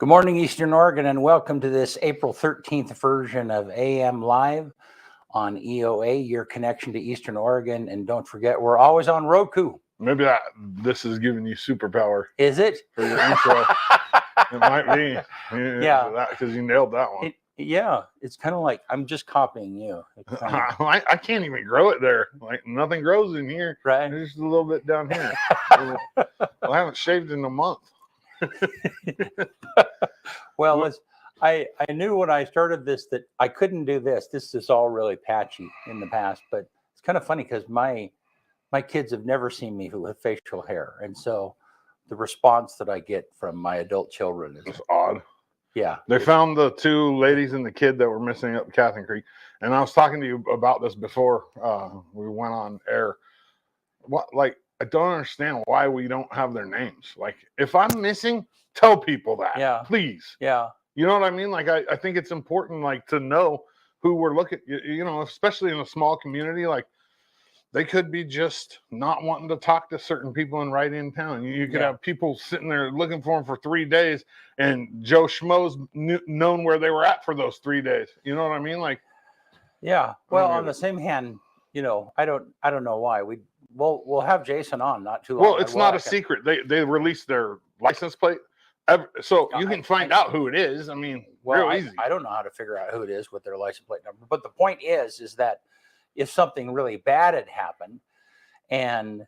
Good morning, Eastern Oregon, and welcome to this April 13th version of AM Live on EOA, your connection to Eastern Oregon. And don't forget, we're always on Roku. Maybe this is giving you superpower. Is it? For your intro. It might be. Yeah. Because you nailed that one. It's kind of like I'm just copying you. I can't even grow it there. Like nothing grows in here. Right. There's just a little bit down here. I haven't shaved in a month. Well, I knew when I started this that I couldn't do this. This is all really patchy in the past, but it's kind of funny because my kids have never seen me with facial hair, and so the response that I get from my adult children is odd. Yeah, they found the two ladies and the kid that were missing up Catherine Creek, and I was talking to you about this before we went on air. I don't understand why we don't have their names. Like, if I'm missing, tell people that. Yeah. Please. Yeah. You know what I mean? Like, I think it's important, like, to know who we're looking, you know, especially in a small community. Like, they could be just not wanting to talk to certain people and right in town. You could have people sitting there looking for them for 3 days, and Joe Schmo's known where they were at for those 3 days. You know what I mean? Like, yeah. Well, on the same hand, you know, I don't know why we'll have Jason on not too long. Well, it's not a secret. They released their license plate, so you can find out who it is. I mean, real easy. I don't know how to figure out who it is with their license plate number, but the point is that if something really bad had happened and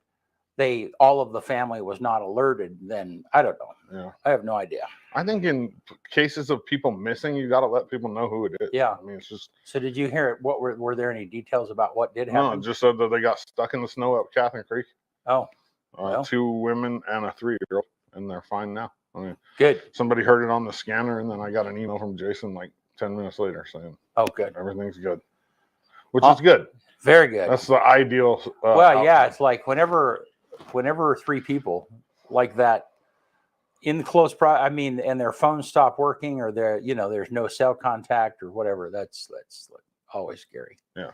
all of the family was not alerted, then I don't know. Yeah, I have no idea. I think in cases of people missing, you got to let people know who it is. Yeah. I mean, it's just. So did you hear it? What were there any details about what did happen? No, just said that they got stuck in the snow up Catherine Creek. Oh. 2 women and a 3-year-old, and they're fine now. I mean, good. Somebody heard it on the scanner, and then I got an email from Jason like 10 minutes later saying, "Oh, good, everything's good," which is good. Very good. That's the ideal. Well, yeah, it's like whenever 3 people like that in close and their phones stop working, or there's no cell contact or whatever. That's always scary. Yeah.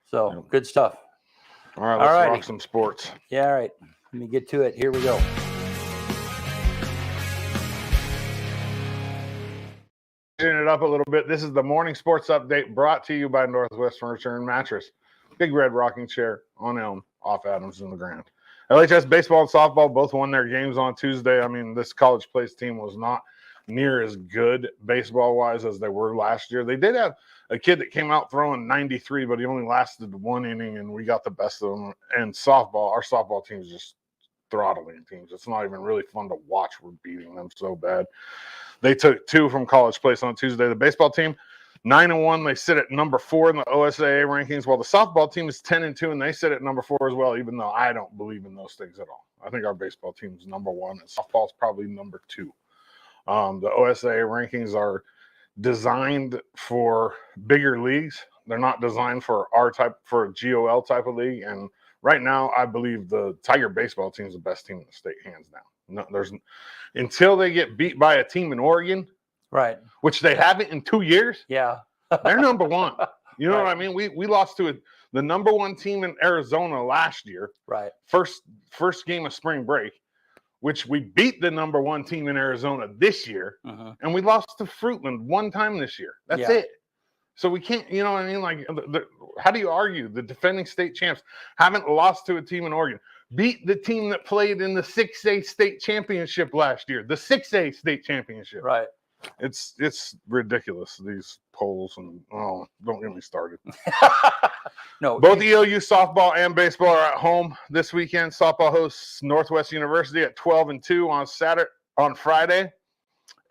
So good stuff. All right, let's rock some sports. Yeah, all right. Let me get to it. Here we go. Changing it up a little bit. This is the morning sports update brought to you by Northwest Furniture and Mattress. Big red rocking chair on Elm, off Adams in the Grand. LHS baseball and softball both won their games on Tuesday. I mean, this college place team was not near as good baseball-wise as they were last year. They did have a kid that came out throwing 93, but he only lasted 1 inning, and we got the best of them. And softball, our softball team is just throttling teams. It's not even really fun to watch. We're beating them so bad. They took 2 from college place on Tuesday. The baseball team, 9-1. They sit at number 4 in the OSAA rankings, while the softball team is 10-2, and they sit at number 4 as well, even though I don't believe in those things at all. I think our baseball team is number 1, and softball is probably number 2. The OSAA rankings are designed for bigger leagues. They're not designed for for a GOL type of league. And right now, I believe the Tiger baseball team is the best team in the state, hands down. No, until they get beat by a team in Oregon, right? Which they haven't in 2 years. Yeah, they're number 1. You know what I mean? We lost to the number 1 team in Arizona last year. Right. First game of spring break, which we beat the number 1 team in Arizona this year, and we lost to Fruitland 1 time this year. That's it. So we can't, you know what I mean? Like, how do you argue? The defending state champs haven't lost to a team in Oregon. Beat the team that played in the 6A state championship last year. The 6A state championship. Right. It's ridiculous, these polls, and don't get me started. No, both EOU softball and baseball are at home this weekend. Softball hosts Northwest University at 12-2 on Friday,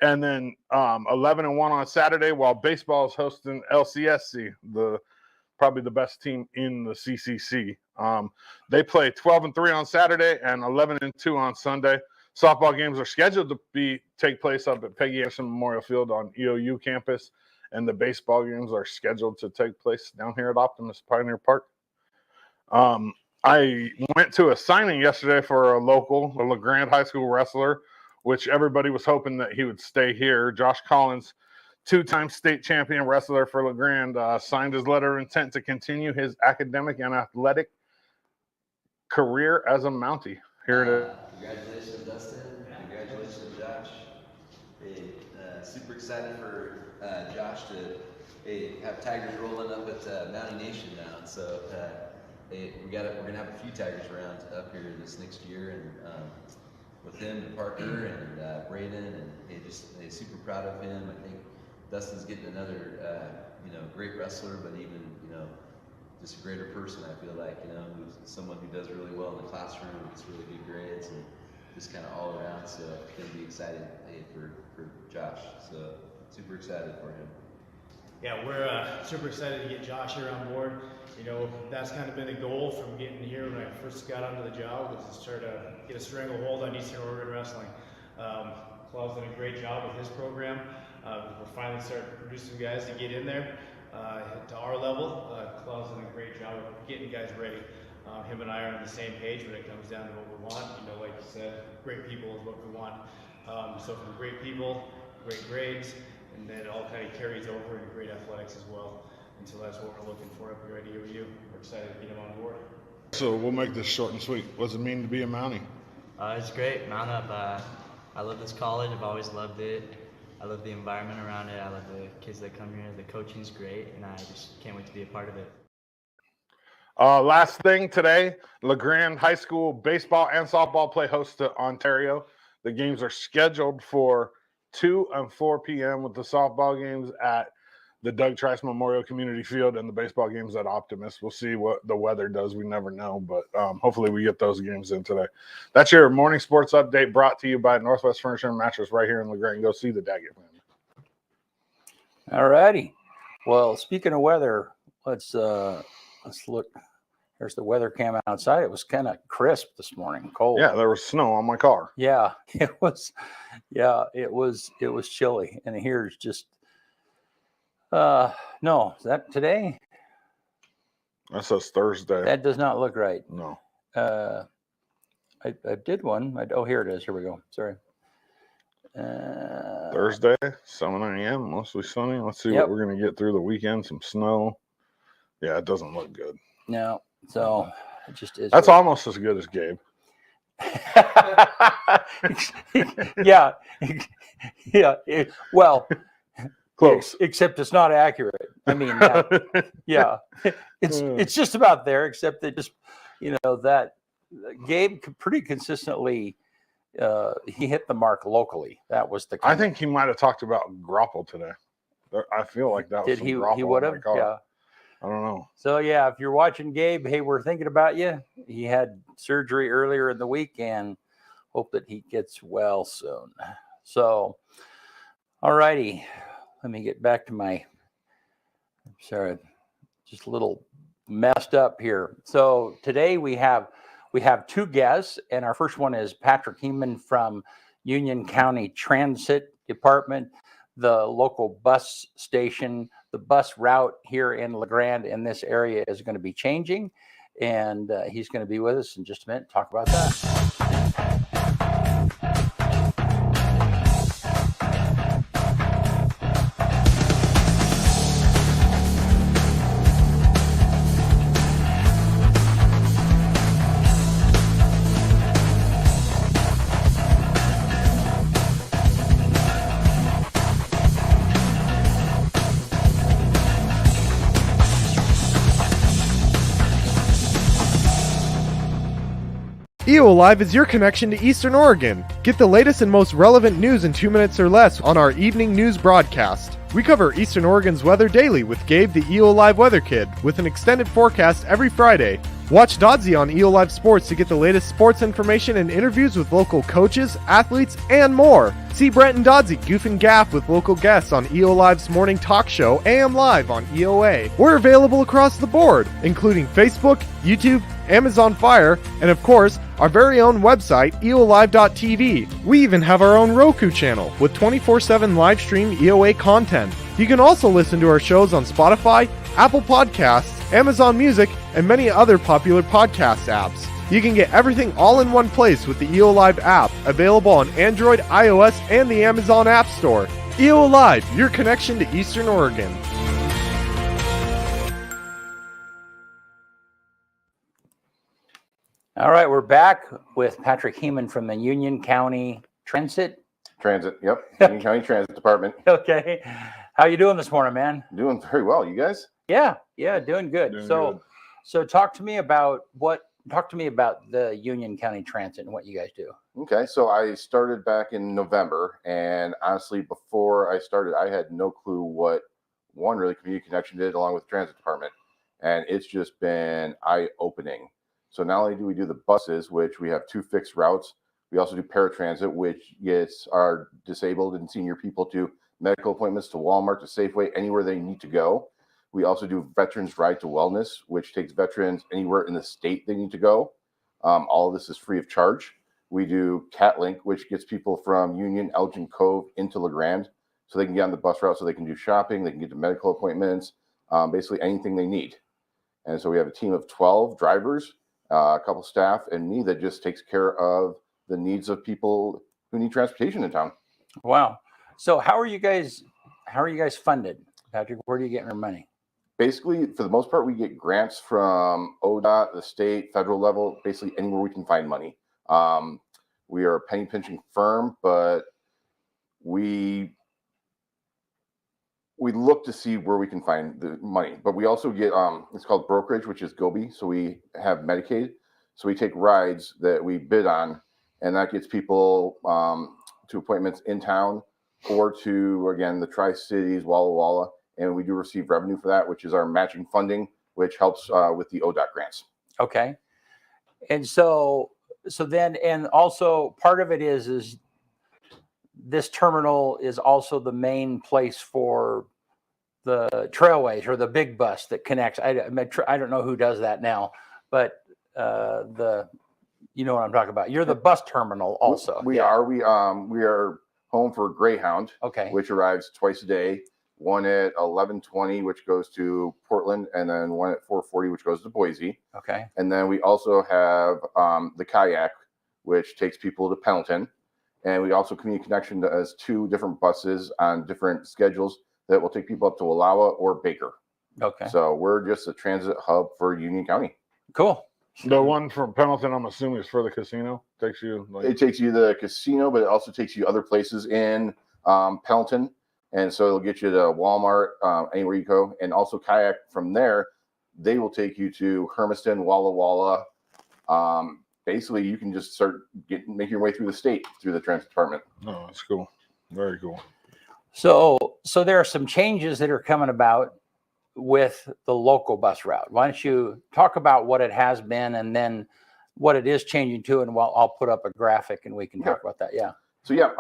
and then 11-1 on Saturday. While baseball is hosting LCSC, probably the best team in the CCC. They play 12-3 on Saturday and 11-2 on Sunday. Softball games are scheduled to take place up at Peggy Anderson Memorial Field on EOU campus, and the baseball games are scheduled to take place down here at Optimus Pioneer Park. I went to a signing yesterday for a LeGrand High School wrestler, which everybody was hoping that he would stay here. Josh Collins, 2-time state champion wrestler for LeGrand, signed his letter of intent to continue his academic and athletic career as a Mountie. Here it is. Congratulations, Dustin. Congratulations, Josh. Hey, super excited for Josh to have Tigers rolling up at Mountie Nation now. So we're gonna have a few Tigers around up here this next year, and with him and Parker and Braden, and super proud of him. I think Dustin's getting another great wrestler, but even just a greater person. I feel like who's someone who does really well in the classroom, gets really good grades, and just kind of all around. So it's gonna be exciting for Josh. So super excited for him. Yeah, we're super excited to get Josh here on board. That's kind of been a goal from getting here when I first got onto the job, was to start to get a stranglehold on Eastern Oregon wrestling. Claude's done a great job with his program. We're finally starting to produce some guys to get in there to our level. Claude's done a great job of getting guys ready. Him and I are on the same page when it comes down to what we want. Like you said, great people is what we want. So from great people, great grades, and then it all kind of carries over into great athletics as well. And so that's what we're looking for up here at EOU. We're excited to get him on board. So we'll make this short and sweet. What does it mean to be a Mountie? It's great. Mount Up. I love this college. I've always loved it. I love the environment around it. I love the kids that come here. The coaching's great, and I just can't wait to be a part of it. Last thing today, LeGrand High School baseball and softball play host to Ontario. The games are scheduled for 2 and 4 p.m. with the softball games at the Doug Trice Memorial Community Field and the baseball games at Optimist. We'll see what the weather does. We never know, but hopefully we get those games in today. That's your morning sports update brought to you by Northwest Furniture and Mattress right here in LeGrand. Go see the Daggett family. All righty. Well, speaking of weather, let's look. There's the weather cam outside. It was kind of crisp this morning, cold. Yeah, there was snow on my car. Yeah, it was. Yeah, it was chilly. And here's just no, is that today? That says Thursday. That does not look right. No. I did one. Here it is. Here we go. Sorry. Thursday, 7 a.m., mostly sunny. Let's see what we're going to get through the weekend. Some snow. Yeah, it doesn't look good. No, so it just is. That's almost as good as Gabe. Yeah. Well, close. Except it's not accurate. I mean, yeah, it's just about there, except that just, that Gabe pretty consistently, he hit the mark locally. That was the. I think he might have talked about Grapple today. I feel like that was. Did he would have? Yeah. I don't know. So yeah, if you're watching Gabe, hey, we're thinking about you. He had surgery earlier in the week, and hope that he gets well soon. So, all righty, let me get back to my. Sorry, just a little messed up here. So today we have 2 guests, and our first one is Patrick Hemann from Union County Transit Department, the local bus station. The bus route here in LeGrand in this area is going to be changing, and he's going to be with us in just a minute. Talk about that. EO Live is your connection to Eastern Oregon. Get the latest and most relevant news in 2 minutes or less on our evening news broadcast. We cover Eastern Oregon's weather daily with Gabe the EO Live Weather Kid, with an extended forecast every Friday. Watch Dodzy on EO Live Sports to get the latest sports information and interviews with local coaches, athletes, and more. See Brent and Dodzy goof and gaff with local guests on EO Live's morning talk show, AM Live on EOA. We're available across the board, including Facebook, YouTube, Amazon Fire, and of course, our very own website, eolive.tv. We even have our own Roku channel with 24/7 live stream EOA content. You can also listen to our shows on Spotify, Apple Podcasts, Amazon Music, and many other popular podcast apps. You can get everything all in one place with the EO Live app, available on Android, iOS, and the Amazon App Store. EO Live, your connection to Eastern Oregon. All right, we're back with Patrick Hemann from the Union County Transit Transit. Yep. Union County Transit Department. Okay. How you doing this morning, man? Doing very well. You guys? Yeah, doing good. Doing so good. so talk to me about the Union County Transit and what you guys do. Okay. So I started back in November, and honestly, before I started, I had no clue what really community connection did along with the transit department. And it's just been eye-opening. So not only do we do the buses, which we have 2 fixed routes, we also do paratransit, which gets our disabled and senior people to medical appointments, to Walmart, to Safeway, anywhere they need to go. We also do Veterans Ride to Wellness, which takes veterans anywhere in the state they need to go. All of this is free of charge. We do CatLink, which gets people from Union, Elgin Cove into LeGrand, so they can get on the bus route, so they can do shopping, they can get to medical appointments, basically anything they need. And so we have a team of 12 drivers, a couple staff, and me that just takes care of the needs of people who need transportation in town. Wow. So how are you guys funded, Patrick? Where do you get your money? Basically, for the most part, we get grants from ODOT, the state, federal level, basically anywhere we can find money. We are a penny pinching firm, but we look to see where we can find the money. But we also get it's called brokerage, which is Gobi. So we have Medicaid. So we take rides that we bid on, and that gets people to appointments in town or to, again, the Tri-Cities, Walla Walla. And we do receive revenue for that, which is our matching funding, which helps with the ODOT grants. Okay. And so then, and also part of it is this terminal is also the main place for the trailways or the big bus that connects. I don't know who does that now, but you know what I'm talking about. You're the bus terminal also. We are home for Greyhound, Okay. which arrives twice a day. One at 11:20, which goes to Portland, and then one at 4:40, which goes to Boise. Okay. And then we also have the Kayak, which takes people to Pendleton. And we also Community Connection does 2 different buses on different schedules that will take people up to Wallowa or Baker. Okay. So we're just a transit hub for Union County. Cool. The one from Pendleton, I'm assuming, is for the casino. Takes you It takes you to the casino, but it also takes you other places in Pendleton. And so it'll get you to Walmart, anywhere you go. And also Kayak from there, they will take you to Hermiston, Walla Walla. Basically, you can just start making your way through the state through the transit department. Oh, that's cool. Very cool. So there are some changes that are coming about with the local bus route. Why don't you talk about what it has been and then what it is changing to, and I'll put up a graphic and we can talk about that. Yeah. So yeah,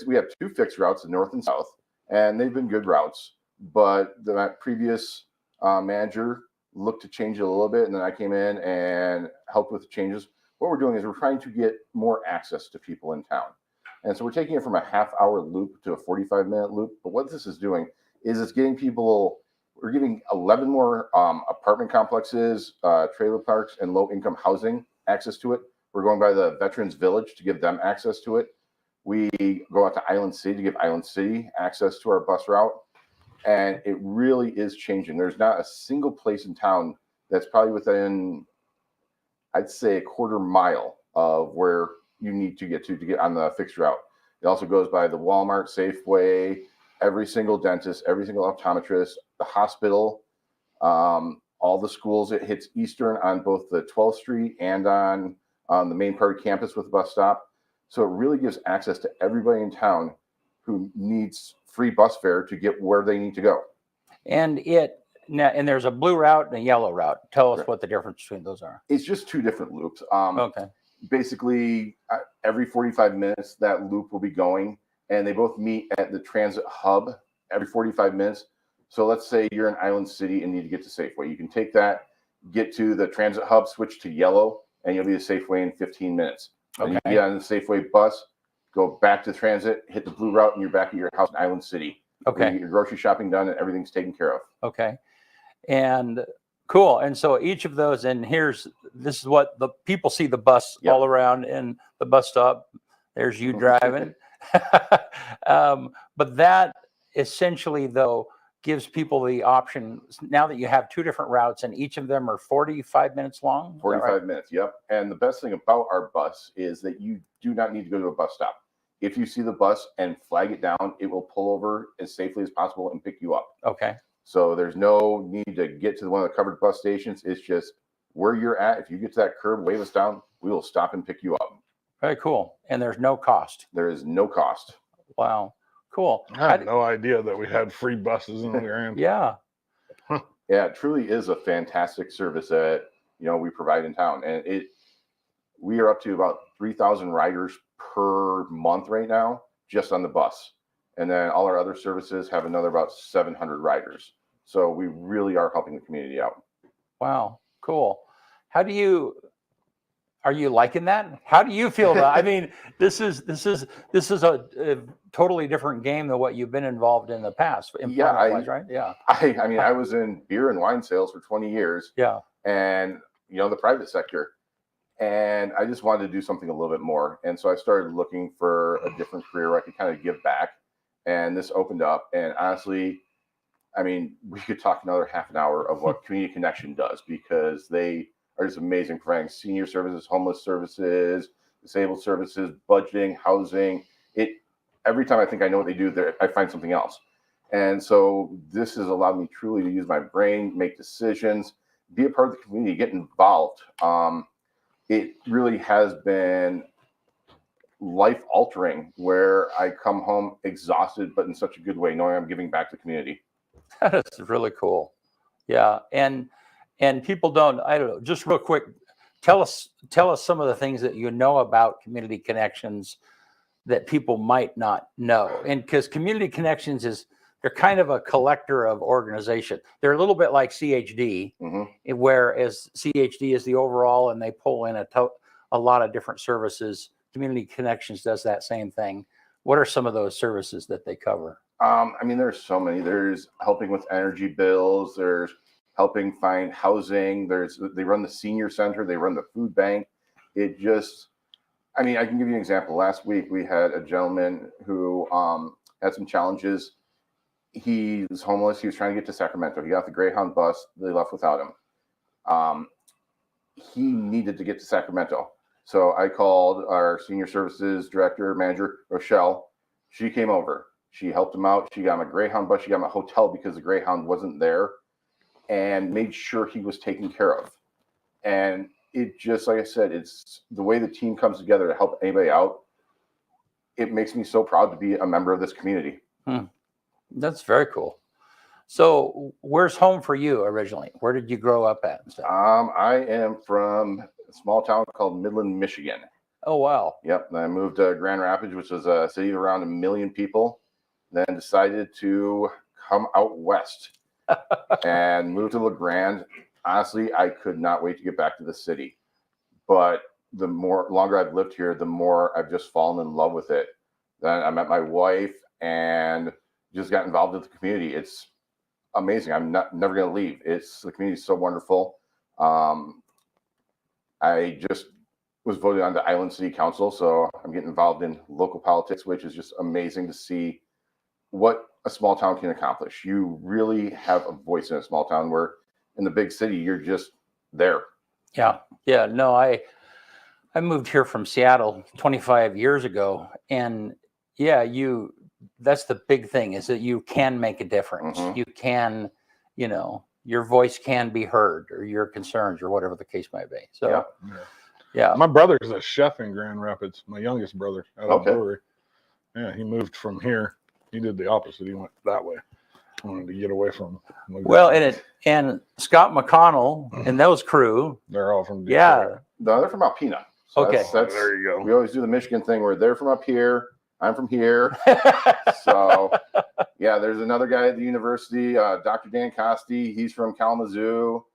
we have 2 fixed routes, the north and south, and they've been good routes. But the previous manager looked to change it a little bit, and then I came in and helped with the changes. What we're doing is we're trying to get more access to people in town. And so we're taking it from a half-hour loop to a 45-minute loop. But what this is doing is it's getting people, we're giving 11 more apartment complexes, trailer parks, and low-income housing access to it. We're going by the Veterans Village to give them access to it. We go out to Island City to give Island City access to our bus route. And it really is changing. There's not a single place in town that's probably within, I'd say, a quarter mile of where you need to get on the fixed route. It also goes by the Walmart, Safeway, every single dentist, every single optometrist, the hospital, all the schools. It hits Eastern on both the 12th Street and on the main part of campus with the bus stop. So it really gives access to everybody in town who needs free bus fare to get where they need to go. And there's a blue route and a yellow route. Tell us what the difference between those are. It's just 2 different loops. Okay. Basically, every 45 minutes, that loop will be going, and they both meet at the transit hub every 45 minutes. So let's say you're in Island City and need to get to Safeway. You can take that, get to the transit hub, switch to yellow, and you'll be at Safeway in 15 minutes. And you get on the Safeway bus, go back to transit, hit the blue route, and you're back at your house in Island City. Okay. You get your grocery shopping done, and everything's taken care of. Okay. And cool. And so each of those, and this is what the people see the bus all around in the bus stop. There's you driving. But that essentially, though, gives people the option now that you have 2 different routes and each of them are 45 minutes long. 45 minutes. Yep. And the best thing about our bus is that you do not need to go to a bus stop. if you see the bus and flag it down, it will pull over as safely as possible and pick you up. Okay. So there's no need to get to one of the covered bus stations. It's just where you're at. If you get to that curb, wave us down, we will stop and pick you up. Very cool. And there's no cost. There is no cost. Wow. Cool. I had no idea that we had free buses in the Grand. Yeah. Yeah, it truly is a fantastic service that we provide in town, and we are up to about 3,000 riders per month right now, just on the bus, and then all our other services have another about 700 riders. So we really are helping the community out. Wow. Cool. Are you liking that? How do you feel about? I mean, this is a totally different game than what you've been involved in the past. Right? Yeah. I mean, I was in beer and wine sales for 20 years. Yeah. And the private sector, and I just wanted to do something a little bit more. And so I started looking for a different career where I could kind of give back. And this opened up. And honestly, I mean, we could talk another half an hour of what Community Connection does, because they are just amazing, providing senior services, homeless services, disabled services, budgeting, housing. Every time I think I know what they do, I find something else. And so this has allowed me truly to use my brain, make decisions, be a part of the community, get involved. It really has been life altering, where I come home exhausted, but in such a good way, knowing I'm giving back to the community. That is really cool. Yeah. And people don't, I don't know, just real quick, tell us some of the things that you know about Community Connections that people might not know. And because Community Connections they're kind of a collector of organization. They're a little bit like CHD, whereas CHD is the overall, and they pull in a lot of different services. Community Connections does that same thing. What are some of those services that they cover? I mean, there's so many. There's helping with energy bills. There's helping find housing. They run the senior center. They run the food bank. I can give you an example. Last week, we had a gentleman who had some challenges. He was homeless. He was trying to get to Sacramento. He got the Greyhound bus. They left without him. He needed to get to Sacramento. So I called our senior services manager, Rochelle. She came over. She helped him out. She got him a Greyhound bus. She got him a hotel because the Greyhound wasn't there, and made sure he was taken care of. And it just, like I said, it's the way the team comes together to help anybody out. It makes me so proud to be a member of this community. That's very cool. So where's home for you originally? Where did you grow up at? I am from a small town called Midland, Michigan. Oh, wow. Yep. Then I moved to Grand Rapids, which was a city of around 1 million people. Then decided to come out west and moved to LeGrand. Honestly, I could not wait to get back to the city. But the longer I've lived here, the more I've just fallen in love with it. Then I met my wife and just got involved with the community. It's amazing. I'm never going to leave. The community is so wonderful. I just was voted on the Island City Council, so I'm getting involved in local politics, which is just amazing to see what a small town can accomplish. You really have a voice in a small town, where in the big city, you're just there. Yeah. Yeah. No, I moved here from Seattle 25 years ago, and that's the big thing, is that you can make a difference. You can, your voice can be heard, or your concerns, or whatever the case might be. So, yeah. My brother's a chef in Grand Rapids. My youngest brother at a brewery. Yeah, he moved from here. He did the opposite. He went that way. Wanted to get away from. Well, and Scott McConnell and those crew. They're all from Detroit. Yeah. No, they're from Alpena. So okay. There you go. We always do the Michigan thing where they're from up here. I'm from here. So, yeah, there's another guy at the university, Dr. Dan Costi. He's from Kalamazoo.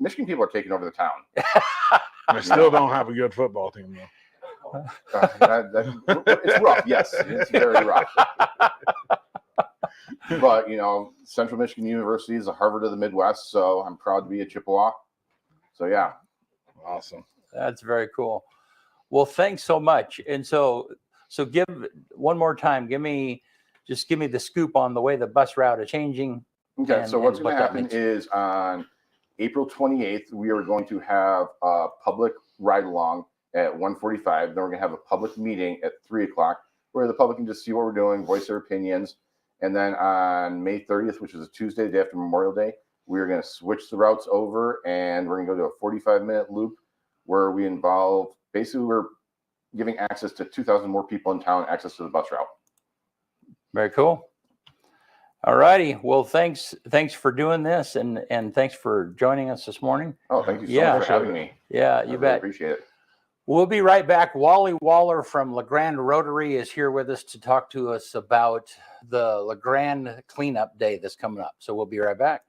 Michigan people are taking over the town. They still don't have a good football team, though. It's rough. Yes, it's very rough. But, Central Michigan University is the Harvard of the Midwest, so I'm proud to be a Chippewa. So, yeah. Awesome. That's very cool. Well, thanks so much. And so give one more time. Give me the scoop on the way the bus route is changing. Okay, so what's going to happen is on April 28th, we are going to have a public ride along at 1:45. Then we're going to have a public meeting at 3 o'clock where the public can just see what we're doing, voice their opinions. And then on May 30th, which is a Tuesday, the day after Memorial Day, we're going to switch the routes over, and we're going to go to a 45-minute loop where we involve, basically we're giving access to 2,000 more people in town, access to the bus route. Very cool. All righty. Well, thanks for doing this, and thanks for joining us this morning. Oh, thank you so much for having me. Yeah, I you really bet. appreciate it. We'll be right back. Wally Waller from LeGrand Rotary is here with us to talk to us about the LeGrand cleanup day that's coming up. So we'll be right back.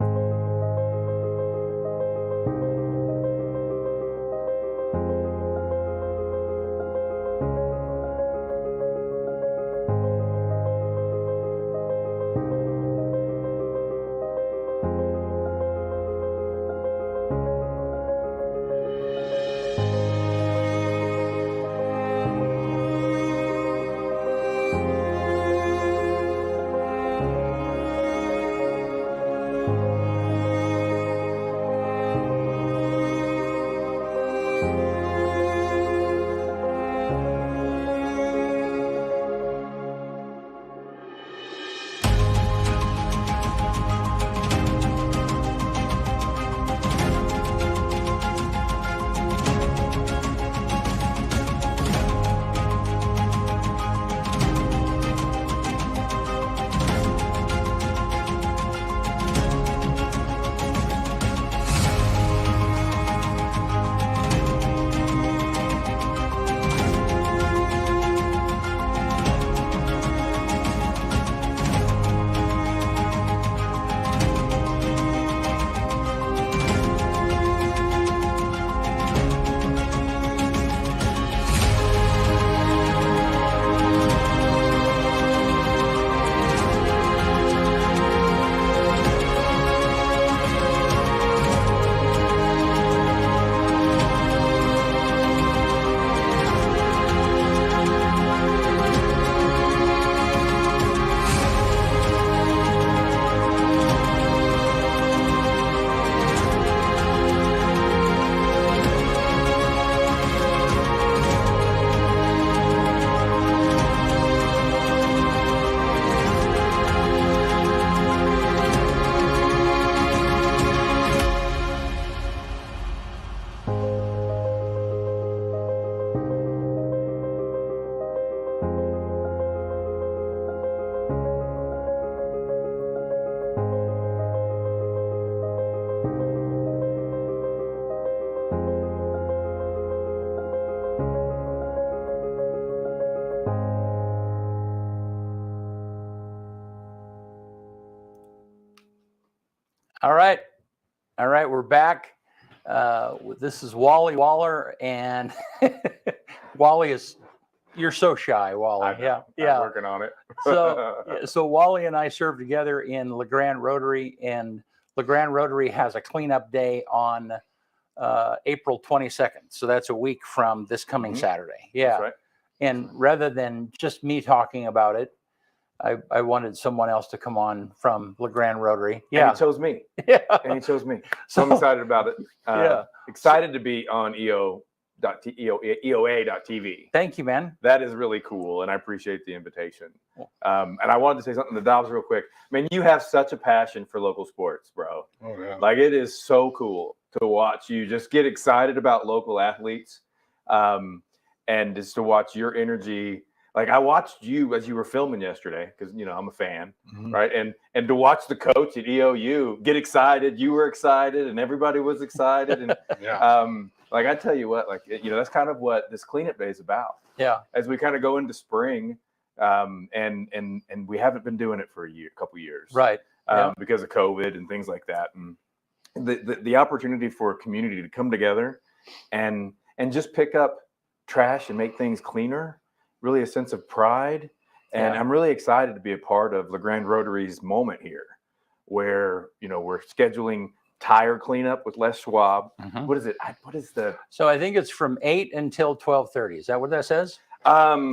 All right. We're back. This is Wally Waller, and Wally you're so shy, Wally. I'm working on it. So Wally and I served together in LeGrand Rotary, and LeGrand Rotary has a cleanup day on April 22nd. So that's a week from this coming Saturday. Yeah. That's right. And rather than just me talking about it, I wanted someone else to come on from LeGrand Rotary. Yeah. And he chose me. Yeah. And he chose me. So I'm excited about it. Yeah. Excited to be on EOA.TV. Thank you, man. That is really cool, and I appreciate the invitation. And I wanted to say something to Dobbs real quick. I mean, you have such a passion for local sports, bro. Oh, yeah. Like, it is so cool to watch you just get excited about local athletes, and just to watch your energy. Like, I watched you as you were filming yesterday, because, you know, I'm a fan, right? And to watch the coach at EOU get excited, you were excited, and everybody was excited. And like, I tell you what, like, you know, that's kind of what this cleanup day is about. Yeah. As we kind of go into spring, and we haven't been doing it for a couple years, right? Because of COVID and things like that, and the opportunity for a community to come together and just pick up trash and make things cleaner. Really a sense of pride. And I'm really excited to be a part of LeGrand Rotary's moment here, where, you know, we're scheduling tire cleanup with Les Schwab. What is it? What is the? So I think it's from 8 until 12:30. Is that what that says? I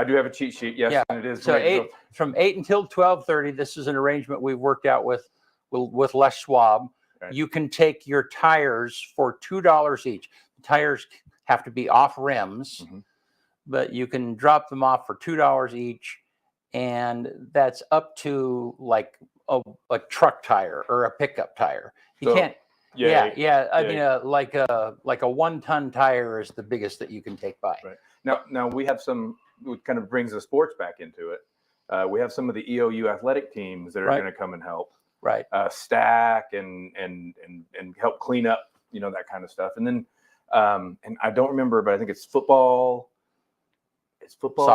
do have a cheat sheet. Yes. And it is. So from 8 until 12:30. This is an arrangement we've worked out with Les Schwab. Okay. You can take your tires for $2 each. The tires have to be off rims. but you can drop them off for $2 each, and that's up to like a truck tire or a pickup tire. You So, can't. yay. Yeah. I Yay. mean, like a 1-ton tire is the biggest that you can take by. Right. Now we have some, which kind of brings the sports back into it. We have some of the EOU athletic teams that are Right. going to come and help Right. stack and help clean up, that kind of stuff. And then, and I don't remember, but I think it's football. It's football,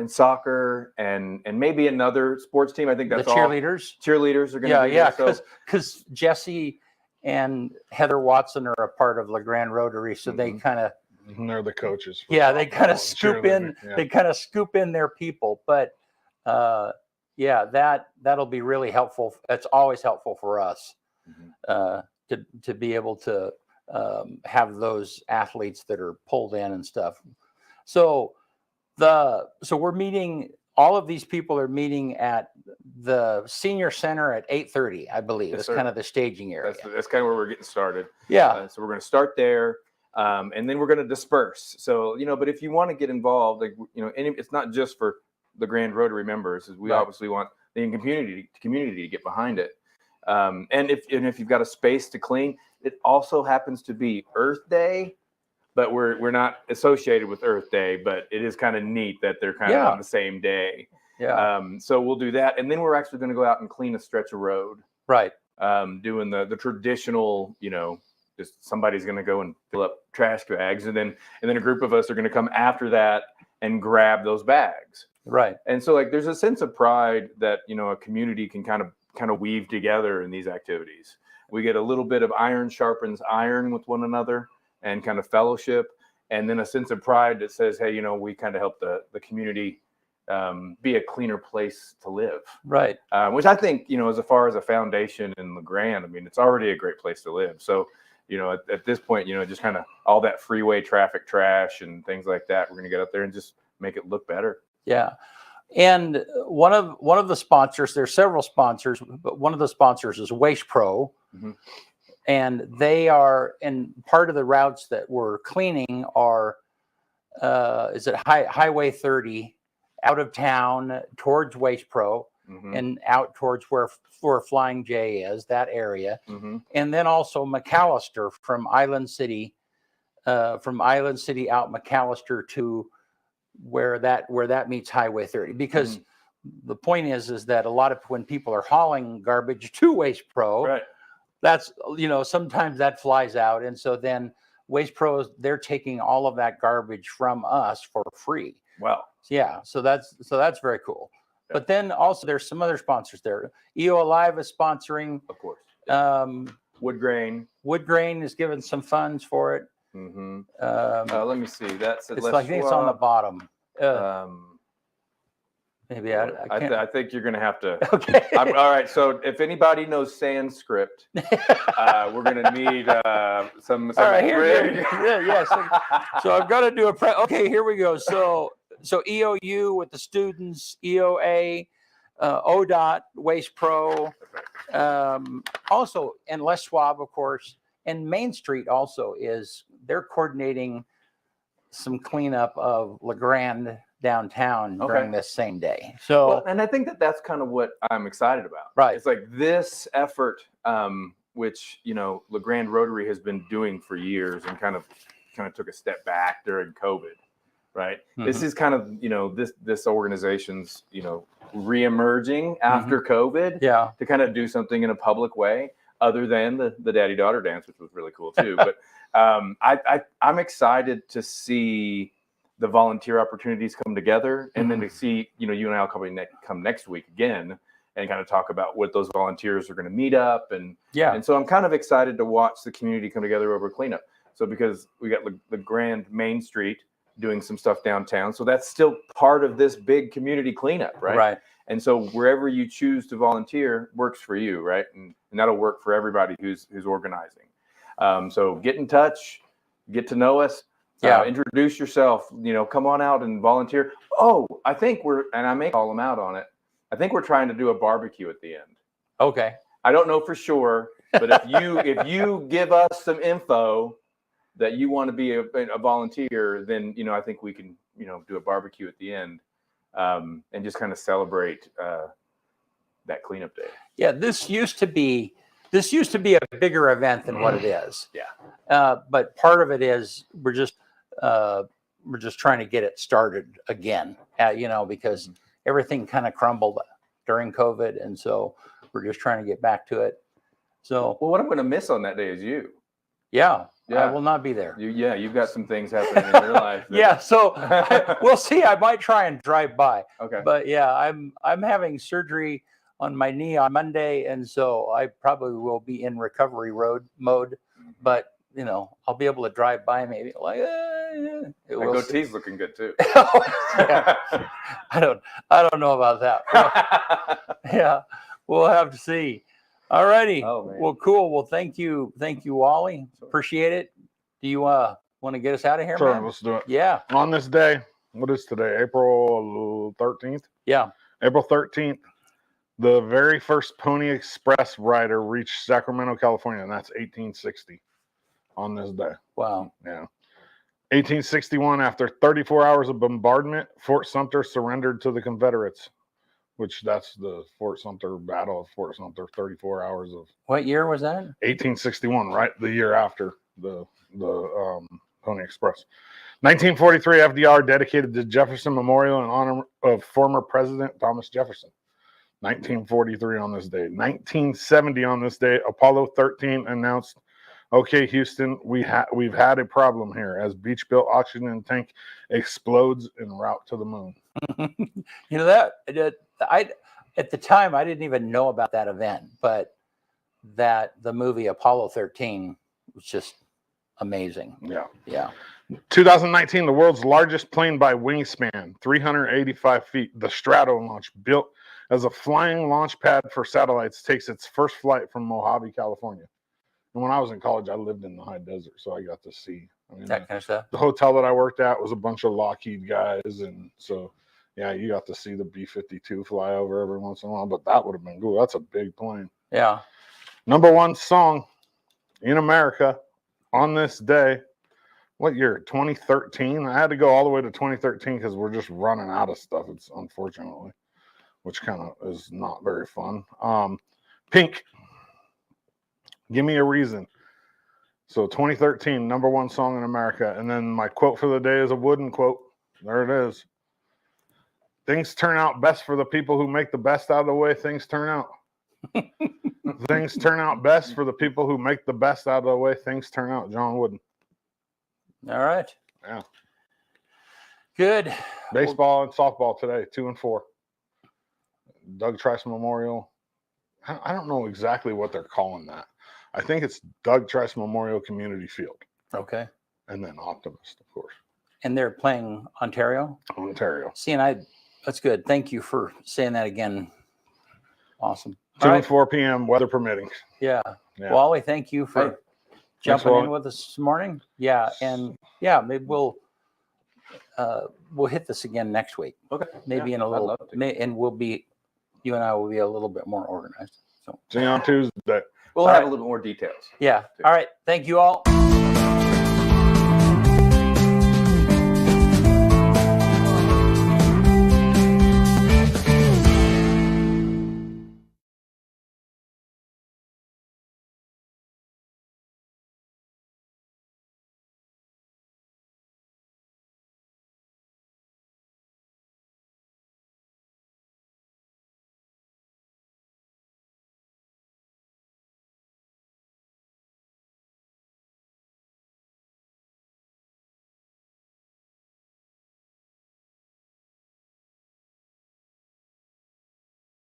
Soccer. and maybe another sports team. I think that's The cheerleaders. Cheerleaders are going to be Yeah, there. because Jesse and Heather Watson are a part of LeGrand Rotary, so they kind of They're the coaches. for they kind softball of and scoop in. cheerleading. Yeah. They kind of scoop in their people, but that'll be really helpful. That's always helpful for us to be able to have those athletes that are pulled in and stuff. So we're meeting. All of these people are meeting at the senior center at 8:30, I believe. Yes, It's sir. kind of the staging area. That's kind of where we're getting started. Yeah. So we're going to start there, and then we're going to disperse. So but if you want to get involved, it's not just for the Grand Rotary members. We Right. obviously want the community to get behind it. And if you've got a space to clean, it also happens to be Earth Day, but we're not associated with Earth Day. But it is kind of neat that they're kind of on the same day. Yeah. So we'll do that, and then we're actually going to go out and clean a stretch of road. Right. Doing the traditional, just somebody's going to go and fill up trash bags, and then a group of us are going to come after that and grab those bags. Right. And so there's a sense of pride that a community can kind of weave together in these activities. We get a little bit of iron sharpens iron with one another and kind of fellowship, and then a sense of pride that says, hey, we kind of help the community be a cleaner place to live. Right. Which I think, as far as a foundation in LeGrand, I mean, it's already a great place to live. So, at this point, just kind of all that freeway traffic trash and things like that, we're going to get up there and just make it look better. Yeah. And one of the sponsors, there's several sponsors, but one of the sponsors is Waste Pro. Mm-hmm. And they are, and part of the routes that we're cleaning are, is it Highway 30 out of town towards Waste Pro, and out towards where Flying J is, that area. And then also McAllister from Island City out McAllister to where that meets Highway 30, because the point is that a lot of when people are hauling garbage to Waste Pro, Right. that's sometimes that flies out, and so then Waste Pros, they're taking all of that garbage from us for free. Wow. Yeah, so that's very cool. Yeah. But then also there's some other sponsors there. EO Alive is sponsoring, of course. Wood Grain is giving some funds for it. Let me see. That's it's like it's on the bottom. Maybe I can't. I think you're going to have to. Okay. All right. So if anybody knows Sanskrit, we're going to need some. All right. Here. So I've got to do a okay, here we go. So EOU with the students, EOA, ODOT, Waste Pro, also, and Les Schwab, of course, and Main Street also they're coordinating some cleanup of LeGrand downtown during this same day. So, and I think that's kind of what I'm excited about. Right. It's like this effort, which LeGrand Rotary has been doing for years, and kind of took a step back during COVID. Right. This is kind of this organization's reemerging after COVID. Yeah. To kind of do something in a public way, other than the daddy-daughter dance, which was really cool too. But I'm excited to see the volunteer opportunities come together, and then to see you and I'll probably come next week again and kind of talk about what those volunteers are going to meet up, and so I'm kind of excited to watch the community come together over cleanup. So because we got the Grand Main Street doing some stuff downtown, so that's still part of this big community cleanup, right? Right. And so wherever you choose to volunteer works for you, right? And that'll work for everybody who's organizing. So get in touch, get to know us, introduce yourself, come on out and volunteer. Oh, I think and I may call them out on it, I think we're trying to do a barbecue at the end. Okay. I don't know for sure, but if you give us some info, that you want to be a volunteer, then I think we can do a barbecue at the end, and just kind of celebrate that cleanup day. Yeah, this used to be a bigger event than what it is. Yeah. But part of it is we're just trying to get it started again. Because everything kind of crumbled during COVID, and so we're just trying to get back to it. So, Well, what I'm going to miss on that day is you. yeah, I Yeah. will not be there. You've got some things happening in your life. Yeah, so we'll see. I might try and drive by. Okay. But yeah, I'm having surgery on my knee on Monday, and so I probably will be in recovery mode. But I'll be able to drive by maybe. Like, The goatee's looking good too. Yeah. I don't know about that. Yeah, we'll have to see. All righty. Oh, man. Well, cool. Well, thank you, Wally. Appreciate it. Do you want to get us out of here, Sure, man? let's do it. Yeah. On this day, what is today? April 13th? Yeah. April 13th, the very first Pony Express rider reached Sacramento, California, and that's 1860 on this day. Wow. Yeah. 1861, after 34 hours of bombardment, Fort Sumter surrendered to the Confederates, which that's the Fort Sumter Battle of Fort Sumter, 34 hours of What year was that? 1861, right? The year after the Pony Express. 1943, FDR dedicated the Jefferson Memorial in honor of former President Thomas Jefferson. 1943 on this day. 1970 on this day, Apollo 13 announced, "Okay, Houston, we've had a problem here as Beach-built oxygen tank explodes en route to the moon." I at the time I didn't even know about that event, but that the movie Apollo 13 was just amazing. Yeah. Yeah. 2019, the world's largest plane by wingspan, 385 feet, the Strato launch, built as a flying launch pad for satellites, takes its first flight from Mojave, California. And when I was in college, I lived in the high desert, so I got to see. That kind of stuff. The hotel that I worked at was a bunch of Lockheed guys, and so yeah, you got to see the B-52 fly over every once in a while. But that would have been cool. That's a big plane. Yeah. Number one song in America on this day. What year? 2013. I had to go all the way to 2013 because we're just running out of stuff. It's unfortunately, which kind of is not very fun. Pink. Give me a reason. So 2013, number one song in America. And then my quote for the day is a wooden quote. There it is. Things turn out best for the people who make the best out of the way things turn out. Things turn out best for the people who make the best out of the way things turn out. John Wooden. All right. Yeah. Good. Baseball and softball today, 2 and 4. Doug Trice Memorial. I don't know exactly what they're calling that. I think it's Doug Trice Memorial Community Field. Okay. And then Optimist, of course. And they're playing Ontario? Ontario. See, and that's good. Thank you for saying that again. Awesome. 2 All and right. 4 p.m., weather permitting. Yeah. Yeah. Wally, thank you for jumping Wally. in with us this morning. Yeah. And yeah, maybe we'll hit this again next week. Okay. Maybe in a I'd little, love to. and you and I will be a little bit more organized. So See you on Tuesday. We'll All have right. a little bit more details. yeah. All right. Thank you all.